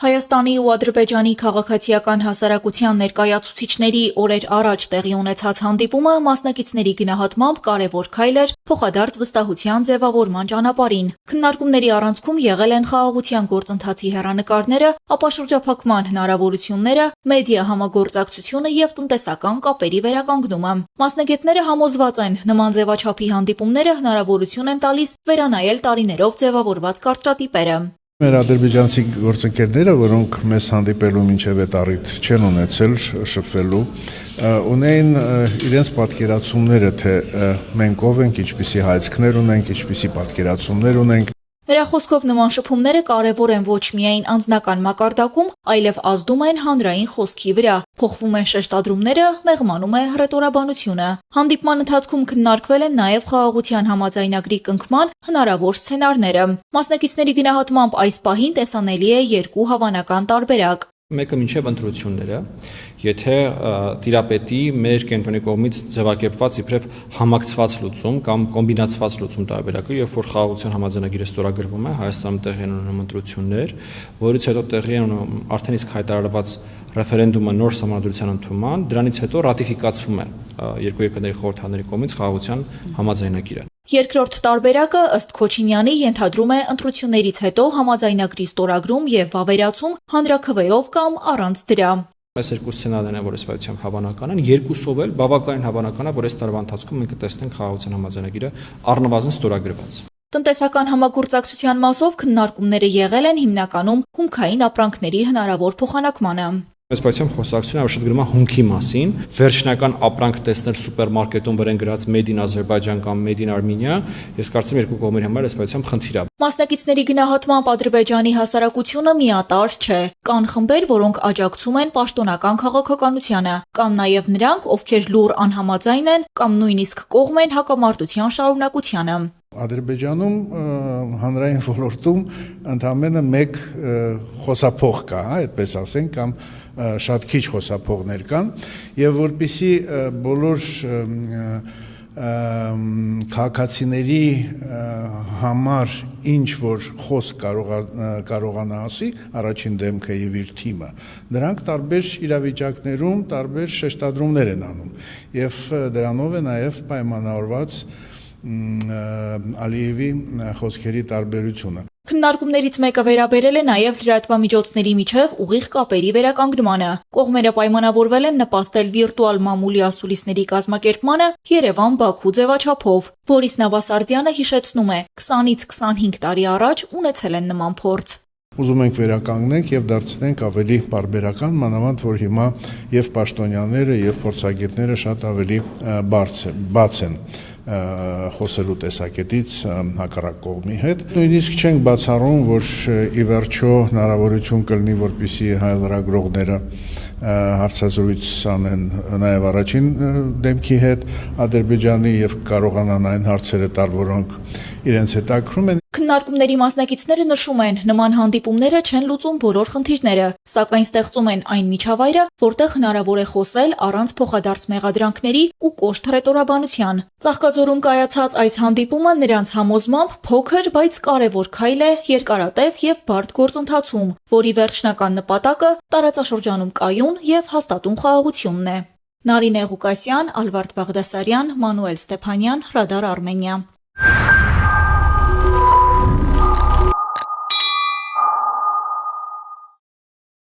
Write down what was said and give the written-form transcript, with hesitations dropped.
Հայաստանի ու Ադրբեջանի քաղաքացիական հասարակության ներկայացուցիչների օրեր առաջ տեղի ունեցած հանդիպումը մասնակիցների գնահատմամբ կարևոր քայլ էր փոխադարձ վստահության ձևավորման ճանապարհին։ Քննարկումների առանցքում եղել են խաղաղության գործընթացի հեռանկարները, ապա շրջափակման հնարավորությունները, մեդիա համագործակցությունը եւ տնտեսական կապերի վերականգնումը։ Մասնագետները համոզված են, նման ձևաչափի հանդիպումները հնարավորություն են տալիս վերանայել տարիներով ձևավորված կարծրատիպերը։ Մեր ադրբեջանցի գործընկերները, որոնք մեզ հանդիպելու մինչև այդ առիթ չեն ունեցել շփվելու, ունեին իրենց պատկերացումները, թե մենք ով ենք, ինչպիսի հայացքներ ունենք, ինչպիսի պատկերացումներ ունենք։ Նրա խոսքով նման շփումները կարևոր են ոչ միայն անձնական մակարդակում, այլև ազդում են հանրային խոսքի վրա, փոխվում են շեշտադրումները, մեղմանում է հռետորաբանությունը։ Հանդիպման ընթացքում քննարկվել են նաև խաղաղության համաձայնագրի կնքման հնարավոր սցենարները։ Մասնակիցների գնահատմամբ այս պահին տեսանելի է երկու հավանական տարբերակ։ Մեկը մինչև ընտրությունները, եթե տիրապետի մեր կենտրոնի կողմից ձևակերպված իբրև համակցված լուծում կամ կոմբինացված լուծում տարբերակը, երբ որ խաղաղության համաձայնագիրը ստորագրվում է, Հայաստանում տեղի են ունենում ընտրություններ, որից հետո տեղի են ունենում արդեն իսկ հայտարարված ռեֆերենդումը նոր սահմանադրության ընդունման, դրանից հետո ռատիֆիկացվում է երկու երկրների խորհրդարանների կողմից խաղաղության համաձայնագիրը։ Երկրորդ տարբերակը ըստ Քոչինյանի ենթադրում է ընտրություններից հետո համաձայնագրի ստորագրում եւ վավերացում հանրաքվեով կամ առանց դրա։ Այս երկու սցենարներն են, որ այս պայությամբ հավանական են, երկուսով էլ բավականին հավանական է, որ այս տարվա ընթացքում մենք կտեսնենք խաղաղության համաձայնագիրը առնվազն ստորագրված։ Տնտեսական համագործակցության մասով քննարկումները եղել են հիմնականում հումքային ապրանքների հնարավոր փոխանակմանը։ Այս պայությամբ խոսակցությունը ավելի շատ գրում է հումքի մասին, վերջնական ապրանք տեսնել սուպերմարկետում վրան գրած Made in Azerbaijan կամ Made in Armenia, ես կարծում եմ երկու կողմերի համար այս պայությամբ խնդիր է։ Մասնակիցների գնահատմամբ Ադրբեջանի հասարակությունը միատարր չէ։ Կան խմբեր, որոնք աջակցում են պաշտոնական քաղաքականությանը, կան նաև նրանք, ովքեր լուռ անհամաձայն են կամ նույնիսկ կողմ են հակամարտության շարունակությանը։ Ադրբեջանում հանրային ոլորտում ընդամենը մեկ խոսափող կա, այդպես ասենք, կամ շատ քիչ խոսափողներ կան, եւ որպիսի բոլոր քաղաքացիների համար ինչ որ խոսք կարողանա ասի, առաջին դեմքը եւ իր թիմը, նրանք տարբեր իրավիճակներում տարբեր շեշտադրումներ են անում եւ դրանով է նաեւ պայմանավորված Ալիևի խոսքերի տարբերությունը։ Քննարկումներից մեկը վերաբերել է նաև լրատվամիջոցների միջև ուղիղ կապերի վերականգնմանը։ Կողմերը պայմանավորվել են նպաստել վիրտուալ մամուլի ասուլիսների կազմակերպմանը Երևան-Բաքու ձևաչափով։ Բորիս Նավասարդյանը հիշեցնում է, 20-ից 25 տարի առաջ ունեցել են նման փորձ։ Ուզում ենք վերականգնենք եւ դարձնենք ավելի պարբերական, մանավանդ որ հիմա եւ պաշտոնյաները եւ փորձագետները շատ ավելի բաց են խոսելու տեսակետից հակառակ կողմի հետ։ Նույնիսկ չենք բացառում, որ ի վերջո հնարավորություն կլինի, որպեսզի հայ լրագրողները հարցազրույց անեն նաև առաջին դեմքի հետ Ադրբեջանի եւ կարողանան այն հարցերը տալ, որոնք իրենց հետաքրում են։ Քննարկումների մասնակիցները նշում են, նման հանդիպումները չեն լուծում բոլոր խնդիրները, սակայն ստեղծում են այն միջավայրը, որտեղ հնարավոր է խոսել առանց փոխադարձ մեղադրանքների ու կոշտ հռետորաբանության։ Ծաղկաձորում կայացած այս հանդիպումը նրանց համոզմամբ փոքր, բայց կարևոր քայլ է երկարատև եւ բարդ գործընթացում, որի վերջնական նպատակը տարածաշրջանում կայուն եւ հաստատուն խաղաղությունն է։ Նարինե Ղուկասյան, Ալվարդ Բաղդասարյան, Մանուել Ստեփանյան, Ռադար Արմենիա։